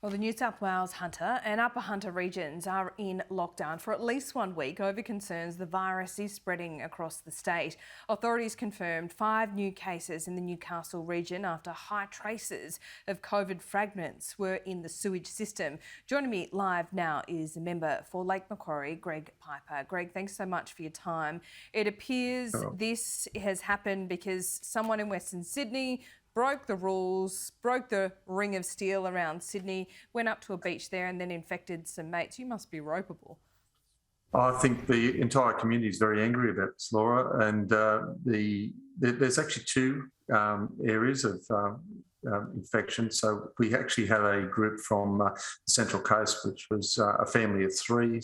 Well, the New South Wales Hunter and Upper Hunter regions are in lockdown for at least 1 week over concerns the virus is spreading across the state. Authorities confirmed 5 new cases in the Newcastle region after high traces of COVID fragments were in the sewage system. Joining me live now is a member for Lake Macquarie, Greg Piper. Greg, thanks so much for your time. It appears this has happened because someone in Western Sydney broke the rules, broke the ring of steel around Sydney, went up to a beach there and then infected some mates. You must be ropeable. I think the entire community is very angry about this, Laura, and there's actually 2 areas of infection. So we actually had a group from the Central Coast, which was a family of three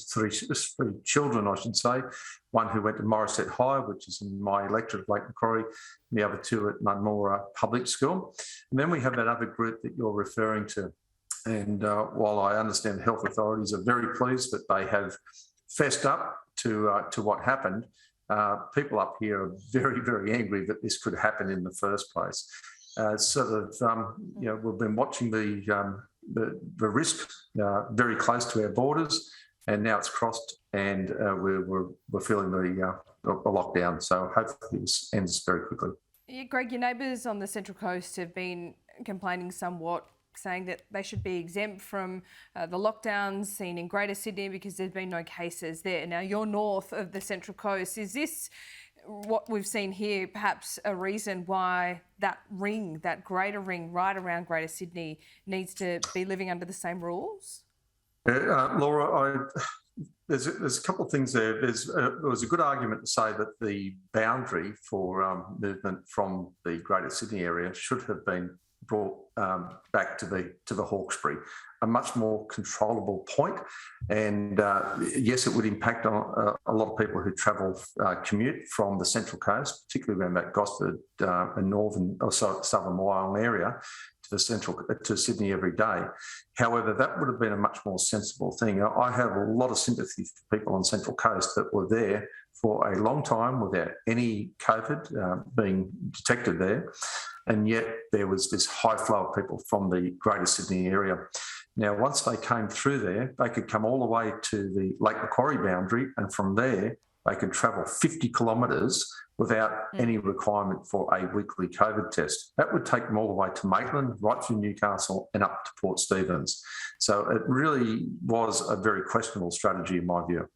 children, I should say. One who went to Morisset High, which is in my electorate of Lake Macquarie, and the other 2 at Munmora Public School. And then we have that other group that you're referring to. And while I understand the health authorities are very pleased that they have fessed up to what happened, people up here are very, very angry that this could happen in the first place. We've been watching the risk very close to our borders, and now it's crossed, and we're feeling the lockdown. So hopefully this ends very quickly. Yeah, Greg, your neighbours on the Central Coast have been complaining somewhat, saying that they should be exempt from the lockdowns seen in Greater Sydney because there's been no cases there. Now, you're north of the Central Coast. Is this what we've seen here, perhaps a reason why that ring, that greater ring right around Greater Sydney, needs to be living under the same rules? Laura, there's a couple of things there. There was a good argument to say that the boundary for movement from the Greater Sydney area should have been brought back to the Hawkesbury, a much more controllable point. And yes, it would impact on a lot of people who travel, commute from the Central Coast, particularly around that Gosford and northern or southern Wyong area to Sydney every day. However, that would have been a much more sensible thing. I have a lot of sympathy for people on Central Coast that were there for a long time without any COVID being detected there. And yet there was this high flow of people from the Greater Sydney area. Now, once they came through there, they could come all the way to the Lake Macquarie boundary, and from there they could travel 50 kilometres without any requirement for a weekly COVID test. That would take them all the way to Maitland, right through Newcastle and up to Port Stephens. So it really was a very questionable strategy in my view.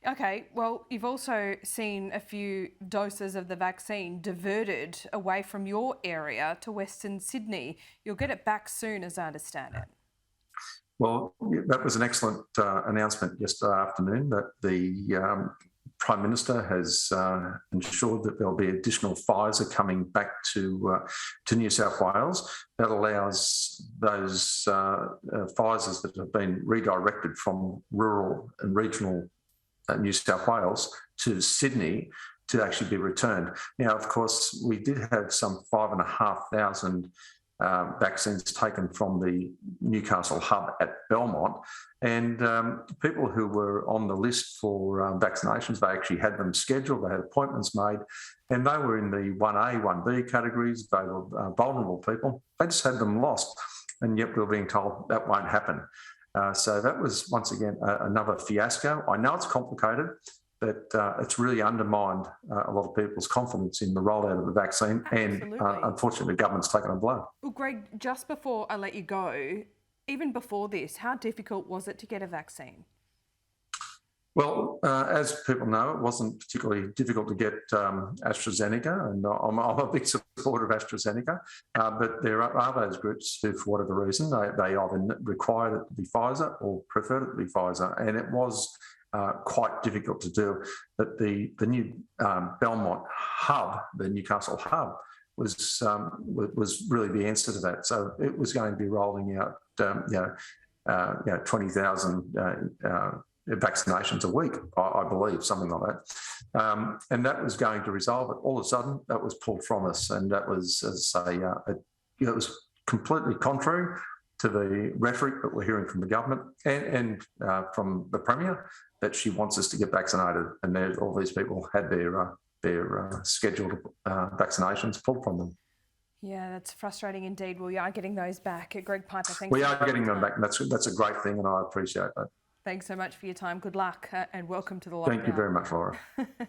Okay, well, you've also seen a few doses of the vaccine diverted away from your area to Western Sydney. You'll get it back soon, as I understand it. Well, that was an excellent announcement yesterday afternoon that the Prime Minister has ensured that there'll be additional Pfizer coming back to New South Wales. That allows those Pfizers that have been redirected from rural and regional New South Wales to Sydney to actually be returned. Now, of course, we did have some 5,500 vaccines taken from the Newcastle hub at Belmont, and people who were on the list for vaccinations, they actually had them scheduled, they had appointments made, and they were in the 1A, 1B categories. They were vulnerable people. They just had them lost, and yet we were being told that won't happen. So that was, once again, another fiasco. I know it's complicated, but it's really undermined a lot of people's confidence in the rollout of the vaccine. Absolutely. And unfortunately, the government's taken a blow. Well, Greg, just before I let you go, even before this, how difficult was it to get a vaccine? Well, as people know, it wasn't particularly difficult to get AstraZeneca, and I'm a big supporter of AstraZeneca, but there are those groups who, for whatever reason, they either required it to be Pfizer or preferred it to be Pfizer, and it was quite difficult to do. But the new Belmont hub, the Newcastle hub, was really the answer to that. So it was going to be rolling out 20,000 vaccinations a week, I believe, something like that. And that was going to resolve it. All of a sudden, that was pulled from us, and that was, as I say, it was completely contrary to the rhetoric that we're hearing from the government and from the Premier, that she wants us to get vaccinated, and all these people had their scheduled vaccinations pulled from them. Yeah, that's frustrating indeed. Well, you are getting those back. Greg Piper, thanks. We are getting them back. That's a great thing, and I appreciate that. Thanks so much for your time. Good luck and welcome to the lockdown. Thank you very much, Laura.